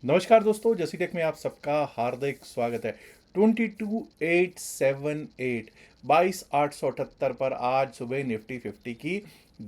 नमस्कार दोस्तों, जैसी टेक में आप सबका हार्दिक स्वागत है। 22878 22,878 पर आज सुबह निफ्टी 50 की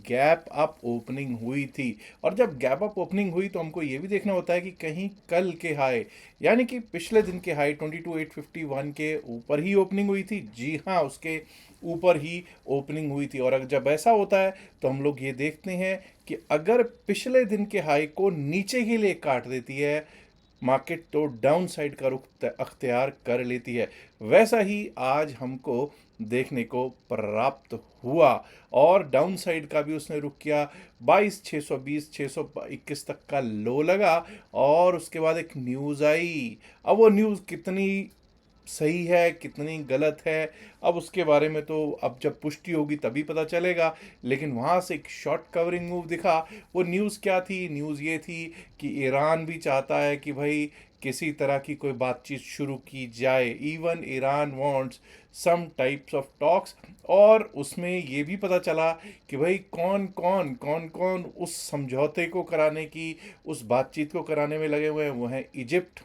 गैप अप ओपनिंग हुई थी। और जब गैप अप ओपनिंग हुई तो हमको ये भी देखना होता है कि कहीं कल के हाई यानी कि पिछले दिन के हाई 22,851 के ऊपर ही ओपनिंग हुई थी। जी हाँ, उसके ऊपर ही ओपनिंग हुई थी। और अगर जब ऐसा होता है तो हम लोग ये देखते हैं कि अगर पिछले दिन के हाई को नीचे के लिए काट देती है मार्केट, तो डाउन साइड का रुख अख्तियार कर लेती है। वैसा ही आज हमको देखने को प्राप्त हुआ और डाउन साइड का भी उसने रुख किया। 22,620 621 तक का लो लगा और उसके बाद एक न्यूज़ आई। अब वो न्यूज़ कितनी सही है कितनी गलत है, अब उसके बारे में तो अब जब पुष्टि होगी तभी पता चलेगा। लेकिन वहाँ से एक शॉर्ट कवरिंग मूव दिखा। वो न्यूज़ क्या थी? न्यूज़ ये थी कि ईरान भी चाहता है कि भाई किसी तरह की कोई बातचीत शुरू की जाए। Even Iran wants some types of talks. और उसमें ये भी पता चला कि भाई कौन कौन उस समझौते को कराने की, उस बातचीत को कराने में लगे हुए हैं। वो हैं इजिप्ट,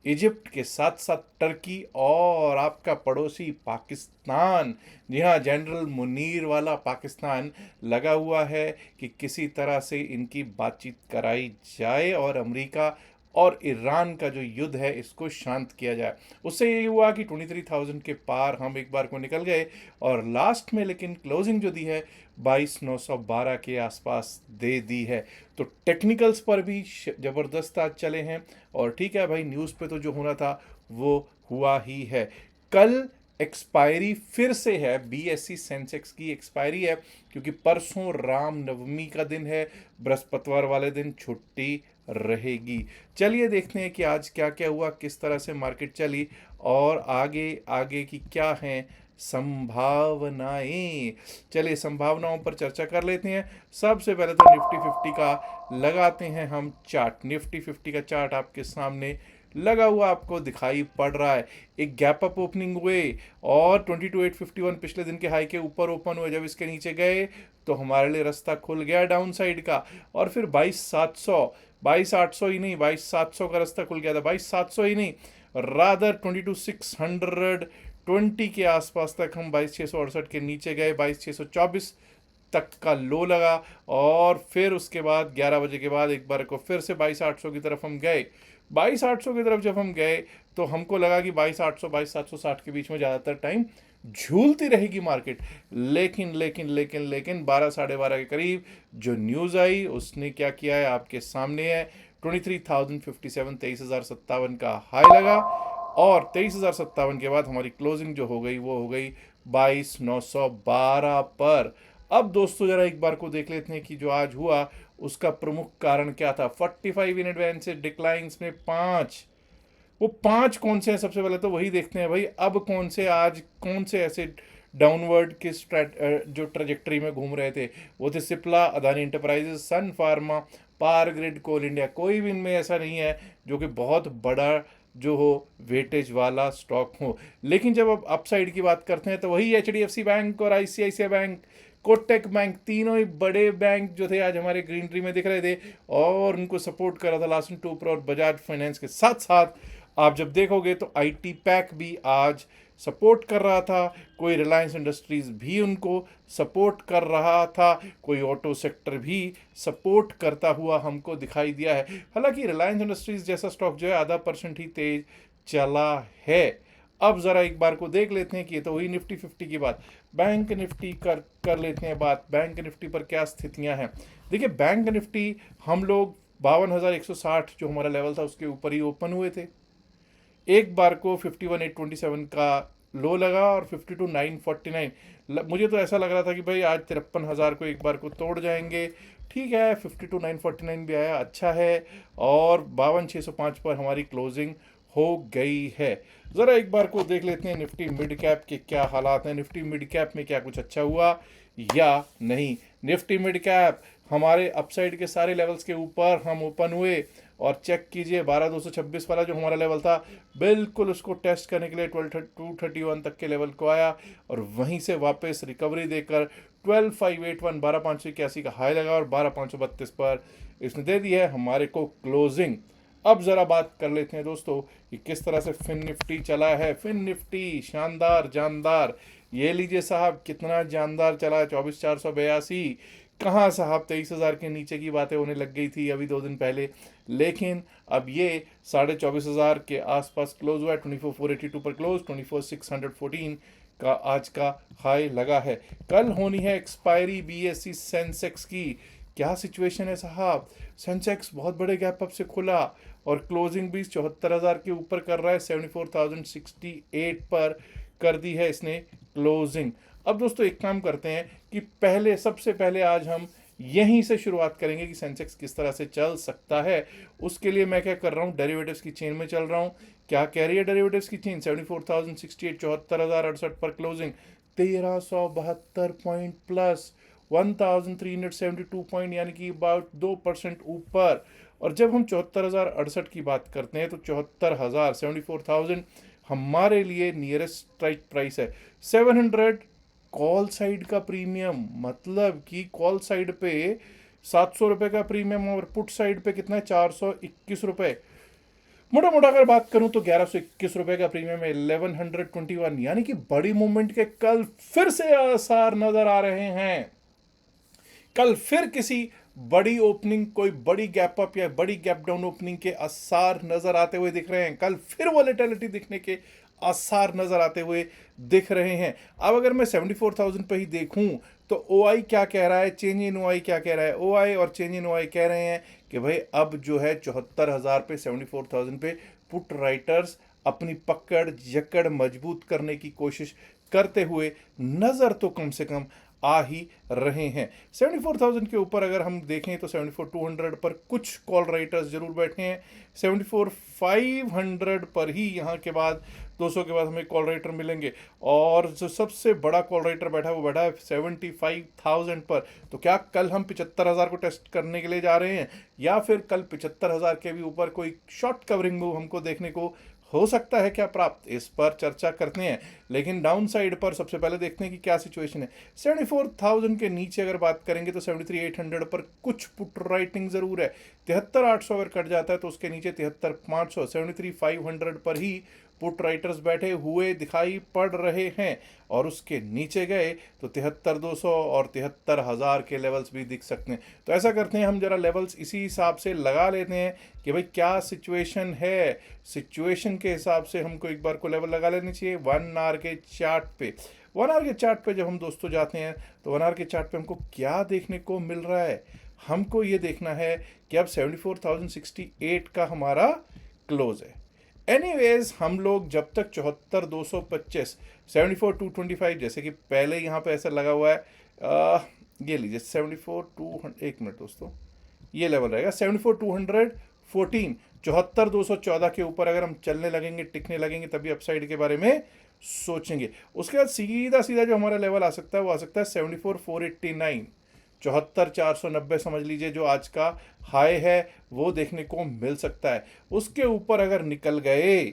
इजिप्ट के साथ साथ टर्की और आपका पड़ोसी पाकिस्तान। जी हाँ, जनरल मुनीर वाला पाकिस्तान लगा हुआ है कि किसी तरह से इनकी बातचीत कराई जाए और अमेरिका और ईरान का जो युद्ध है इसको शांत किया जाए। उससे ये हुआ कि 23,000 के पार हम एक बार को निकल गए और लास्ट में लेकिन क्लोजिंग जो दी है 22,912 के आसपास दे दी है। तो टेक्निकल्स पर भी ज़बरदस्त आज चले हैं। और ठीक है भाई, न्यूज़ पे तो जो होना था वो हुआ ही है। कल एक्सपायरी फिर से है, बीएससी सेंसेक्स की एक्सपायरी है क्योंकि परसों राम नवमी का दिन है, बृहस्पतिवार वाले दिन छुट्टी रहेगी। चलिए देखते हैं कि आज क्या क्या हुआ, किस तरह से मार्केट चली और आगे आगे की क्या हैं संभावनाएं। चलिए संभावनाओं पर चर्चा कर लेते हैं। सबसे पहले तो निफ्टी 50 का लगाते हैं हम चार्ट। निफ्टी 50 का चार्ट आपके सामने लगा हुआ आपको दिखाई पड़ रहा है। एक गैप अप ओपनिंग हुए और 22,851 पिछले दिन के हाई के ऊपर ओपन हुए। जब इसके नीचे गए तो हमारे लिए रास्ता खुल गया डाउन साइड का। और फिर 22,800 ही नहीं, 22,700 का रास्ता खुल गया था। 22,700 ही नहीं, रादर 22,620 के आसपास तक हम 22,668 के नीचे गए। 22,624 तक का लो लगा और फिर उसके बाद 11 बजे के बाद एक बार को फिर से 22,800 की तरफ हम गए। 22,800 की तरफ जब हम गए तो हमको लगा कि 22,800 22,760 के बीच में ज़्यादातर टाइम झूलती रहेगी मार्केट। लेकिन 12 12:30 के करीब जो न्यूज़ आई उसने क्या किया है आपके सामने है। 23,057 23,057 का हाई लगा और 23,057 के बाद हमारी क्लोजिंग जो हो गई वो हो गई 22,912 पर। अब दोस्तों जरा एक बार को देख लेते हैं कि जो आज हुआ उसका प्रमुख कारण क्या था। 45 इन एडवांस से डिक्लाइंस में पांच, वो पांच कौन से हैं सबसे पहले तो वही देखते हैं भाई। अब कौन से आज कौन से ऐसे डाउनवर्ड के जो ट्रेजेक्टरी में घूम रहे थे, वो थे सिप्ला, अदानी इंटरप्राइजेस, सन फार्मा, पावर ग्रिड, कोल इंडिया। कोई भी इनमें ऐसा नहीं है जो कि बहुत बड़ा जो हो वेटेज वाला स्टॉक हो। लेकिन जब अब अपसाइड की बात करते हैं तो वही एचडीएफसी बैंक और आईसीआईसीआई बैंक, कोटक बैंक, तीनों ही बड़े बैंक जो थे आज हमारे ग्रीन ट्री में दिख रहे थे और उनको सपोर्ट कर रहा था लास्ट टू और बजाज फाइनेंस के साथ साथ आप जब देखोगे तो आईटी पैक भी आज सपोर्ट कर रहा था। कोई रिलायंस इंडस्ट्रीज भी उनको सपोर्ट कर रहा था। कोई ऑटो सेक्टर भी सपोर्ट करता हुआ हमको दिखाई दिया है। हालांकि रिलायंस इंडस्ट्रीज जैसा स्टॉक जो है आधा परसेंट ही तेज चला है। अब ज़रा एक बार को देख लेते हैं कि ये तो हुई निफ्टी 50 की बात। बैंक निफ्टी कर लेते हैं बात। बैंक निफ्टी पर क्या स्थितियां हैं। देखिए बैंक निफ्टी हम लोग 52,160 जो हमारा लेवल था उसके ऊपर ही ओपन हुए थे। एक बार को 51,827 का लो लगा और 52,949। मुझे तो ऐसा लग रहा था कि भाई आज 53,000 को एक बार को तोड़ जाएंगे। ठीक है, 52,949 भी आया, अच्छा है। और 52,605 पर हमारी क्लोजिंग हो गई है। ज़रा एक बार को देख लेते हैं निफ्टी मिड कैप के क्या हालात हैं। निफ्टी मिड कैप में क्या कुछ अच्छा हुआ या नहीं। निफ्टी मिड कैप हमारे अपसाइड के सारे लेवल्स के ऊपर हम ओपन हुए और चेक कीजिए 12,226 वाला जो हमारा लेवल था बिल्कुल उसको टेस्ट करने के लिए 12,231 तक के लेवल को आया और वहीं से वापस रिकवरी देकर 12,581 12,581 का हाई लगा और 12,532 पर इसने दे दी है हमारे को क्लोजिंग। अब ज़रा बात कर लेते हैं दोस्तों कि किस तरह से फिन निफ्टी चला है। फिन निफ्टी शानदार जानदार, ये लीजिए साहब कितना जानदार चला है, 24,482। कहाँ साहब 23,000 के नीचे की बातें होने लग गई थी अभी 2 दिन पहले, लेकिन अब ये 24,500 के आसपास क्लोज हुआ है। 24,482 पर क्लोज, 24,614 का आज का हाई लगा है। कल होनी है एक्सपायरी बीएससी सेंसेक्स की। क्या सिचुएशन है साहब, सेंसेक्स बहुत बड़े गैप अप से खुला और क्लोजिंग भी 74,000 के ऊपर कर रहा है। 74,068 पर कर दी है इसने क्लोजिंग। अब दोस्तों एक काम करते हैं कि सबसे पहले आज हम यहीं से शुरुआत करेंगे कि सेंसेक्स किस तरह से चल सकता है। उसके लिए मैं क्या कर रहा हूँ, डेरिवेटिव्स की चेन में चल रहा हूँ। क्या कह रही है डेरिवेटिव्स की चेन, 74,068, 74,068 पर क्लोजिंग, 1,372 पॉइंट प्लस, 1,372 पॉइंट, यानी कि अबाउट 2% ऊपर। और जब हम 74,068 की बात करते हैं तो 74,000, 74,000 हमारे लिए नियरेस्ट स्ट्राइक प्राइस है। 700 कॉल साइड का प्रीमियम, मतलब कि कॉल साइड पे 700 रुपये का प्रीमियम और पुट साइड पे कितना है, 421 रुपये। मोटा मोटा अगर बात करूं तो 1,121 रुपये का प्रीमियम है, 1121, यानी कि बड़ी मूवमेंट के कल फिर से आसार नजर आ रहे हैं। कल फिर किसी बड़ी ओपनिंग, कोई बड़ी गैप अप या बड़ी गैप डाउन ओपनिंग के आसार नजर आते हुए दिख रहे हैं। कल फिर वॉलेटिलिटी दिखने के आसार नजर आते हुए दिख रहे हैं। अब अगर मैं 74,000 पे ही देखूं तो ओआई क्या कह रहा है, चेंज इन ओआई क्या कह रहा है। ओआई और चेंज इन ओआई कह रहे हैं कि भाई अब जो है 74,000 पे, 74,000 पे पुट राइटर्स अपनी पकड़ जकड़ मजबूत करने की कोशिश करते हुए नजर तो कम से कम आ ही रहे हैं। 74,000 के ऊपर अगर हम देखें तो 74,200 पर कुछ कॉल राइटर्स जरूर बैठे हैं। 74,500 पर ही यहाँ के बाद 200 के बाद हमें कॉल राइटर मिलेंगे। और जो सबसे बड़ा कॉल राइटर बैठा है वो बैठा है 75,000 पर। तो क्या कल हम 75,000 को टेस्ट करने के लिए जा रहे हैं, या फिर कल 75,000 के भी ऊपर कोई शॉर्ट कवरिंग मूव हमको देखने को हो सकता है क्या प्राप्त, इस पर चर्चा करते हैं। लेकिन डाउन साइड पर सबसे पहले देखते हैं कि क्या सिचुएशन है। 74,000 के नीचे अगर बात करेंगे तो 73,800 पर कुछ पुट राइटिंग जरूर है। 73,800 अगर कट जाता है तो उसके नीचे 73,500, 73,500 पर ही पुट राइटर्स बैठे हुए दिखाई पड़ रहे हैं। और उसके नीचे गए तो 73,200 और 73,000 के लेवल्स भी दिख सकते हैं। तो ऐसा करते हैं, हम जरा लेवल्स इसी हिसाब से लगा लेते हैं कि भाई क्या सिचुएशन है। सिचुएशन के हिसाब से हमको एक बार को लेवल लगा लेनी चाहिए 1 आवर के चार्ट पे। 1 आवर के चार्ट पे जब हम दोस्तों जाते हैं तो 1 आवर के चार्ट पे हमको क्या देखने को मिल रहा है, हमको ये देखना है कि अब 74,068 का हमारा क्लोज है। एनीवेज हम लोग जब तक 74,225, 74,225, जैसे कि पहले यहाँ पे ऐसा लगा हुआ है, ये लीजिए 74,200, एक मिनट दोस्तों, ये लेवल रहेगा 74,214, 74,214 के ऊपर अगर हम चलने लगेंगे, टिकने लगेंगे, तभी अपसाइड के बारे में सोचेंगे। उसके बाद सीधा सीधा जो हमारा लेवल आ सकता है वो आ सकता है 74,489, 74,490 समझ लीजिए, जो आज का हाई है वो देखने को मिल सकता है। उसके ऊपर अगर निकल गए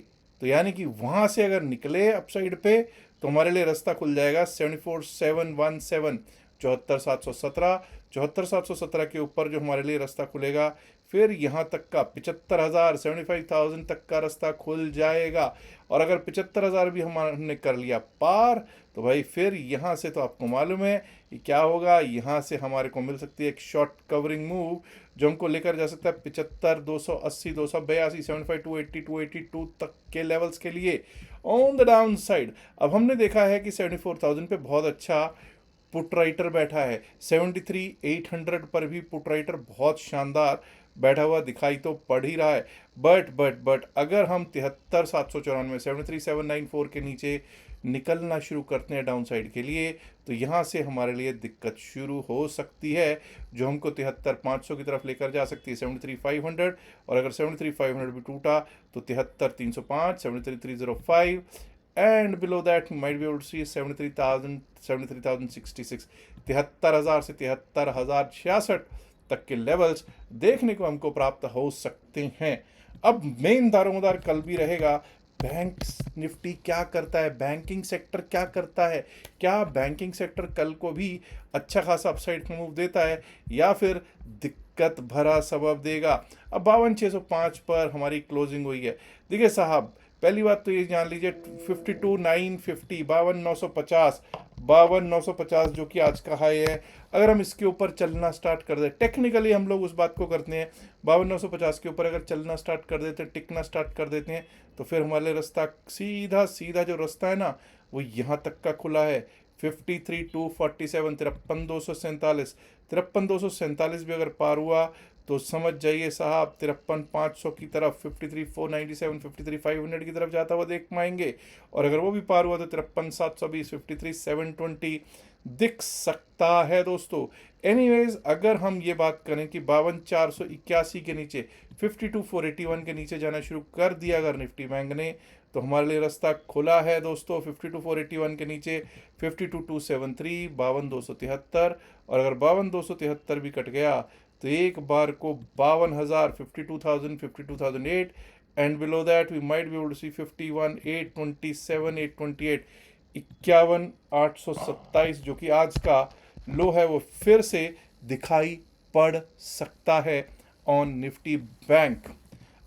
तो यानी कि वहां से अगर निकले अपसाइड पे तो हमारे लिए रास्ता खुल जाएगा 74,717, 74,717, 74,717 के ऊपर जो हमारे लिए रास्ता खुलेगा, फिर यहाँ तक का 75,000, 75,000 तक का रास्ता खुल जाएगा। और अगर 75,000 भी हमने कर लिया पार तो भाई फिर यहाँ से तो आपको मालूम है कि क्या होगा, यहाँ से हमारे को मिल सकती है एक शॉर्ट कवरिंग मूव जो हमको लेकर जा सकता है 75,280, 282, 75,280, 282 तक के लेवल्स के लिए ऑन द डाउन साइड। अब हमने देखा है कि 74,000 पे बहुत अच्छा पुट राइटर बैठा है। 73,800 पर भी पुट राइटर बहुत शानदार बैठा हुआ दिखाई तो पड़ ही रहा है। बट अगर हम 73,794, 73,794 के नीचे निकलना शुरू करते हैं डाउन साइड के लिए तो यहाँ से हमारे लिए दिक्कत शुरू हो सकती है, जो हमको 73,500 की तरफ लेकर जा सकती है 73,500। और अगर 73,500 भी टूटा तो 73,305, 73,305 and below that might be able to see 73,000, 73,066, 73,000 से 73,066 तक के लेवल्स देखने को हमको प्राप्त हो सकते हैं। अब मेन दारोमदार कल भी रहेगा, बैंक निफ्टी क्या करता है, बैंकिंग सेक्टर क्या करता है, क्या बैंकिंग सेक्टर कल को भी अच्छा खासा अपसाइड मूव देता है या फिर दिक्कत भरा सबब देगा। अब 52,605 पर हमारी क्लोजिंग हुई है। देखिए साहब, पहली बात तो ये जान लीजिए 52,950, 52,950, 52,950 जो कि आज का हाई है। अगर हम इसके ऊपर चलना स्टार्ट कर दें, टेक्निकली हम लोग उस बात को करते हैं, 52,950 के ऊपर अगर चलना स्टार्ट कर देते हैं, टिकना स्टार्ट कर देते हैं, तो फिर हमारे रास्ता सीधा सीधा जो रास्ता है ना, वो यहाँ तक का खुला है। 53,247, 53,247, 53,247 भी अगर पार हुआ तो समझ जाइए साहब 53,500 की तरफ, 53,497, 53,500 की तरफ जाता हुआ देख पाएंगे। और अगर वो भी पार हुआ तो 53,720, 53,720 दिख सकता है दोस्तों। एनीवेज, अगर हम ये बात करें कि 52,481 के नीचे, 52,481 के नीचे जाना शुरू कर दिया अगर निफ्टी बैंक ने, तो हमारे लिए रास्ता खुला है दोस्तों। 52,481 के नीचे 52,273, 52,273, और अगर 52,273 भी कट गया तो एक बार को 52,000, 52,000, 52,008, and below that we might be able to see 51,827, 828, 51,827 जो कि आज का लो है, वो फिर से दिखाई पड़ सकता है ऑन निफ्टी बैंक।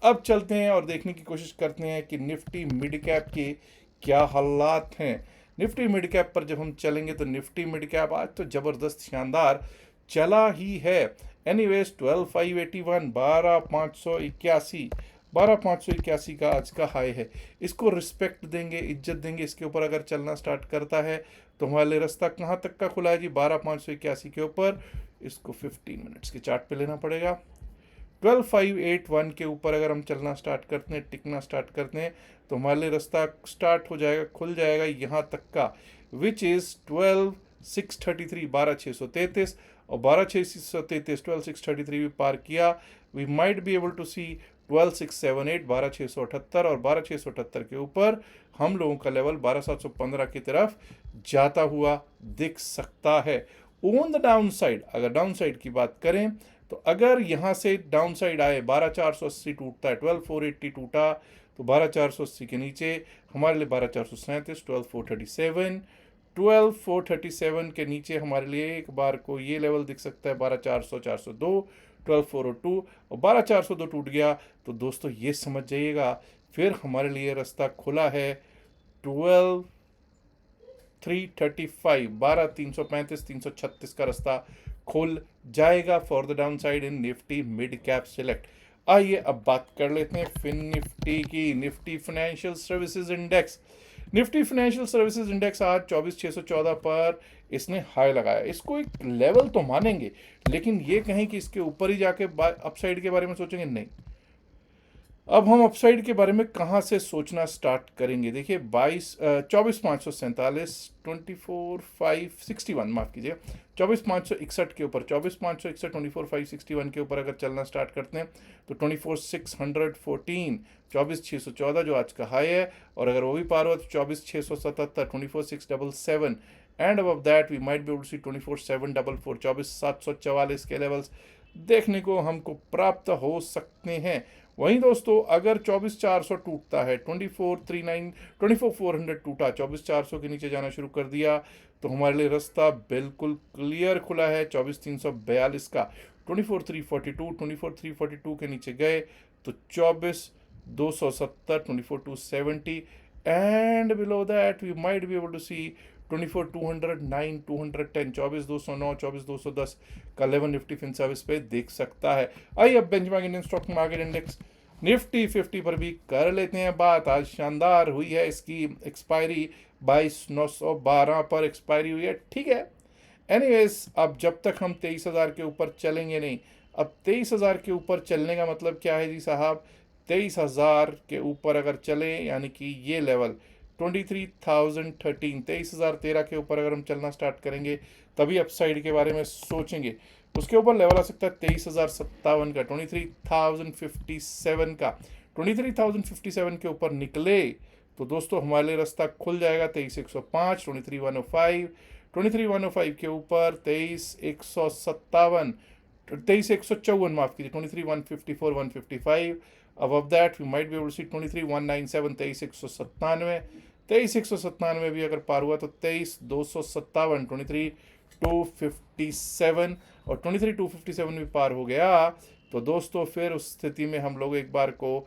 अब चलते हैं और देखने की कोशिश करते हैं कि निफ्टी मिड कैप के क्या हालात हैं। निफ्टी मिड कैप पर जब हम चलेंगे तो निफ्टी मिड कैप आज तो ज़बरदस्त शानदार चला ही है। एनीवेज 12,581, 12,581, 12,581 का आज का हाई है। इसको रिस्पेक्ट देंगे, इज्जत देंगे। इसके ऊपर अगर चलना स्टार्ट करता है तो हमारे लिए रास्ता कहाँ तक का खुला है जी? 12,581 के ऊपर। इसको 15 मिनट्स के चार्ट पे लेना पड़ेगा। 12,581 के ऊपर अगर हम चलना स्टार्ट करते हैं, टिकना स्टार्ट करते हैं, तो हमारे लिए रास्ता स्टार्ट हो जाएगा, खुल जाएगा यहाँ तक का, विच इज़ 12,633, 12,633, और 12,633, 12,633 भी पार किया। We might be able to see 12,678, 12,678, और 12,678 के ऊपर हम लोगों का लेवल 12,715 की तरफ जाता हुआ दिख सकता है। ऑन द डाउन साइड, अगर डाउन साइड की बात करें तो अगर यहाँ से डाउन साइड आए, 12,480 टूटता है, 12,480 टूटा, तो 12,480 के नीचे हमारे लिए 12,437, 12,437, 12,437 के नीचे हमारे लिए एक बार को ये लेवल दिख सकता है 12,400, 402, 12,402, और 12,402 टूट गया तो दोस्तों ये समझ जाइएगा फिर हमारे लिए रास्ता खुला है 12,335, 12,335, 336 का रास्ता खुल जाएगा for the down side in Nifty mid cap select. आइए अब बात कर लेते हैं फिन निफ्टी की। Nifty financial services index, Nifty financial services index आज 24,614 पर इसने हाई लगाया। इसको एक लेवल तो मानेंगे, लेकिन ये कहें कि इसके ऊपर ही जाके अपसाइड के बारे में सोचेंगे, नहीं। अब हम अपसाइड के बारे में कहाँ से सोचना स्टार्ट करेंगे? देखिए 24,547, 24,561, माफ़ कीजिए, 24,561 के ऊपर, 24,561, 24,561 के ऊपर अगर चलना स्टार्ट करते हैं तो 24,614, 24,614 जो आज का हाई है, और अगर वो भी पार हुआ तो 24,677, 24,677, and above that we might be able to see 24,744, 24,744 के लेवल्स देखने को हमको प्राप्त हो सकते हैं। वहीं दोस्तों अगर 24,400 टूटता है, 24,390, 24,400 टूटा, 24,400 के नीचे जाना शुरू कर दिया, तो हमारे लिए रास्ता बिल्कुल क्लियर खुला है 24,342 का। 24,342, 24,342 के नीचे गए तो 24,270, 24,270, and below that we might be able to see 24,209, 210, 24,209, 24,210 का लेवल निफ्टी फिन सर्विस पे देख सकता है। आइए अब benchmark Indian stock market index Nifty 50 पर भी कर लेते हैं बात। आज शानदार हुई है, इसकी एक्सपायरी 22,912 पर एक्सपायरी हुई है, ठीक है। एनीवेज, अब जब तक हम 23,000 के ऊपर चलेंगे नहीं। अब 23,000 के ऊपर चलने का मतलब क्या है जी साहब? 23,000 के ऊपर अगर चले, यानी कि ये लेवल 23,013, 23,013 के ऊपर अगर हम चलना स्टार्ट करेंगे तभी अपसाइड के बारे में सोचेंगे। उसके ऊपर लेवल आ सकता है 23,057 का, 23,057 का। 23,057 के ऊपर निकले तो दोस्तों हमारे लिए रास्ता खुल जाएगा 23,105, 23,105, 23,105 के ऊपर 23,157, 23,154, माफ कीजिए, 23,154, 155। above that we might be able to see 23,197, 23,197, 23,197 भी अगर पार हुआ तो 23,257, 257 और 23,257 भी पार हो गया तो दोस्तों फिर उस स्थिति में हम लोग एक बार को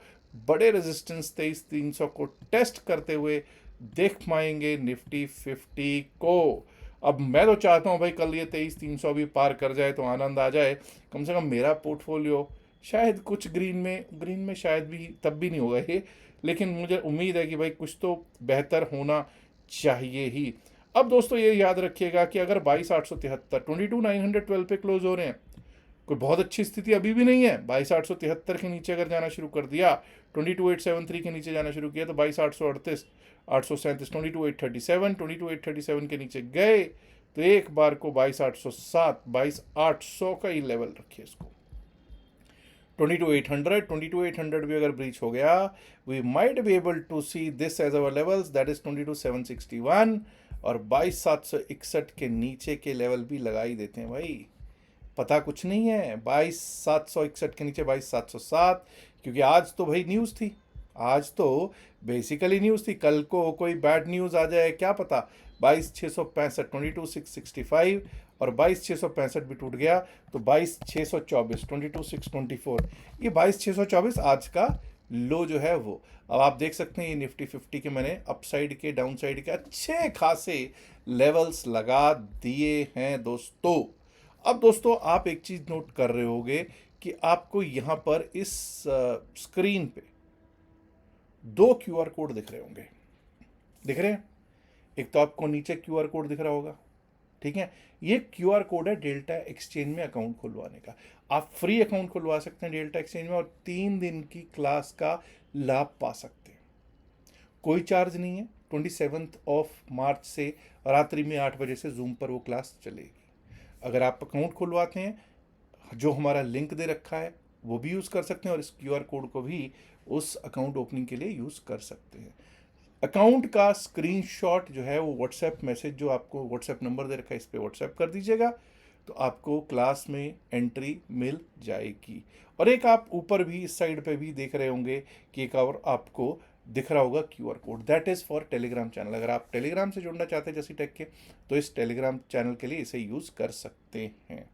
बड़े रेजिस्टेंस 23,300 को टेस्ट करते हुए देख पाएंगे निफ्टी 50 को। अब मैं तो चाहता हूँ भाई कल ये 23,300 भी पार कर जाए तो आनंद आ जाए। कम से कम मेरा पोर्टफोलियो शायद कुछ ग्रीन में शायद भी तब भी नहीं होगा ये, लेकिन मुझे उम्मीद है कि भाई कुछ तो बेहतर होना चाहिए ही। अब दोस्तों ये याद रखिएगा कि अगर 22,873 22,912 पे क्लोज हो रहे हैं, कोई बहुत अच्छी स्थिति अभी भी नहीं है। 22,873 के नीचे अगर जाना शुरू कर दिया, 22,873 के नीचे जाना शुरू किया तो 22,838 837 22,837 22,837 के नीचे गए तो एक बार को 22,807 22,800 का ही लेवल रखिए इसको। 22,800 भी अगर ब्रीच हो गया, we might be able to see this as our levels, that is 22,761 और 22,761 के नीचे के लेवल भी लगा ही देते हैं भाई। पता कुछ नहीं है, 22,761 के नीचे 22,707, क्योंकि आज तो भाई न्यूज़ थी, आज तो बेसिकली न्यूज़ थी। कल को कोई बैड न्यूज़ आ जाए क्या पता। 22,665 22,665 और 22,665 भी टूट गया तो 22,624 22,624, ये 22,624 आज का लो जो है वो। अब आप देख सकते हैं ये निफ्टी 50 के मैंने अपसाइड के डाउन साइड के अच्छे खासे लेवल्स लगा दिए हैं दोस्तों। अब दोस्तों आप एक चीज़ नोट कर रहे होंगे कि आपको यहाँ पर इस स्क्रीन पे 2 QR कोड दिख रहे होंगे, दिख रहे हैं। एक तो आपको नीचे QR कोड दिख रहा होगा, ठीक है। ये QR कोड है डेल्टा एक्सचेंज में अकाउंट खुलवाने का। आप फ्री अकाउंट खुलवा सकते हैं डेल्टा एक्सचेंज में और 3 दिन की क्लास का लाभ पा सकते हैं, कोई चार्ज नहीं है। 27 मार्च से रात्रि में 8 बजे से जूम पर वो क्लास चलेगी। अगर आप अकाउंट खुलवाते हैं, जो हमारा लिंक दे रखा है वो भी यूज़ कर सकते हैं और इस QR कोड को भी उस अकाउंट ओपनिंग के लिए यूज़ कर सकते हैं। अकाउंट का स्क्रीनशॉट जो है वो व्हाट्सएप मैसेज, जो आपको व्हाट्सएप नंबर दे रखा है, इस पर व्हाट्सएप कर दीजिएगा तो आपको क्लास में एंट्री मिल जाएगी। और एक आप ऊपर भी इस साइड पे भी देख रहे होंगे कि एक और आपको दिख रहा होगा QR code, that is for Telegram channel. अगर आप टेलीग्राम से जुड़ना चाहते हैं जैसी टेक के, तो इस टेलीग्राम चैनल के लिए इसे यूज़ कर सकते हैं।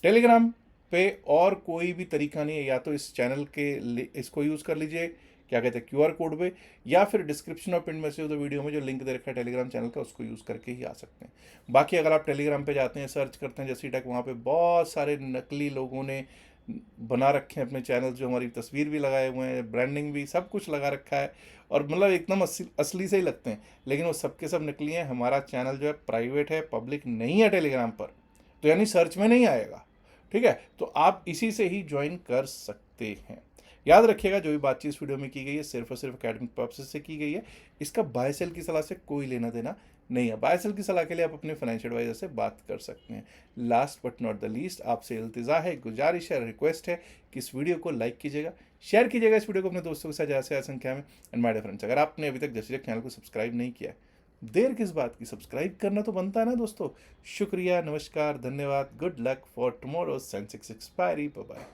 टेलीग्राम पे और कोई भी तरीका नहीं है, या तो इस चैनल के इसको यूज़ कर लीजिए, क्या कहते हैं QR कोड पे, या फिर डिस्क्रिप्शन और पिन मैसेज तो वीडियो में जो लिंक दे रखा है टेलीग्राम चैनल का, उसको यूज़ करके ही आ सकते हैं। बाकी अगर आप टेलीग्राम पे जाते हैं, सर्च करते हैं जैसी टेक, वहाँ पे बहुत सारे नकली लोगों ने बना रखे हैं अपने चैनल, जो हमारी तस्वीर भी लगाए हुए हैं, ब्रांडिंग भी, सब कुछ लगा रखा है और मतलब एकदम असली से ही लगते हैं, लेकिन वो सब के सब नकली हैं। हमारा चैनल जो है प्राइवेट है, पब्लिक नहीं है टेलीग्राम पर, तो यानी सर्च में नहीं आएगा, ठीक है। तो आप इसी से ही ज्वाइन कर सकते हैं। याद रखिएगा जो भी बातचीत इस वीडियो में की गई है सिर्फ और सिर्फ एकेडमिक पर्पसेस से की गई है, इसका बाय सेल की सलाह से कोई लेना देना नहीं है। बाय सेल की सलाह के लिए आप अपने फाइनेंशियल एडवाइजर से बात कर सकते हैं। Last but not the least, आपसे इल्तिजा है, गुजारिश है, रिक्वेस्ट है कि इस वीडियो को लाइक कीजिएगा, शेयर कीजिएगा इस वीडियो को अपने दोस्तों के साथ ज़्यादा से ज़्यादा संख्या में। एंड माय डियर फ्रेंड्स, अगर आपने अभी तक जैसे चैनल को सब्सक्राइब नहीं किया, देर किस बात की, सब्सक्राइब करना तो बनता है ना दोस्तों। शुक्रिया, नमस्कार, धन्यवाद, good luck for tomorrow's Sensex expiry, bye bye.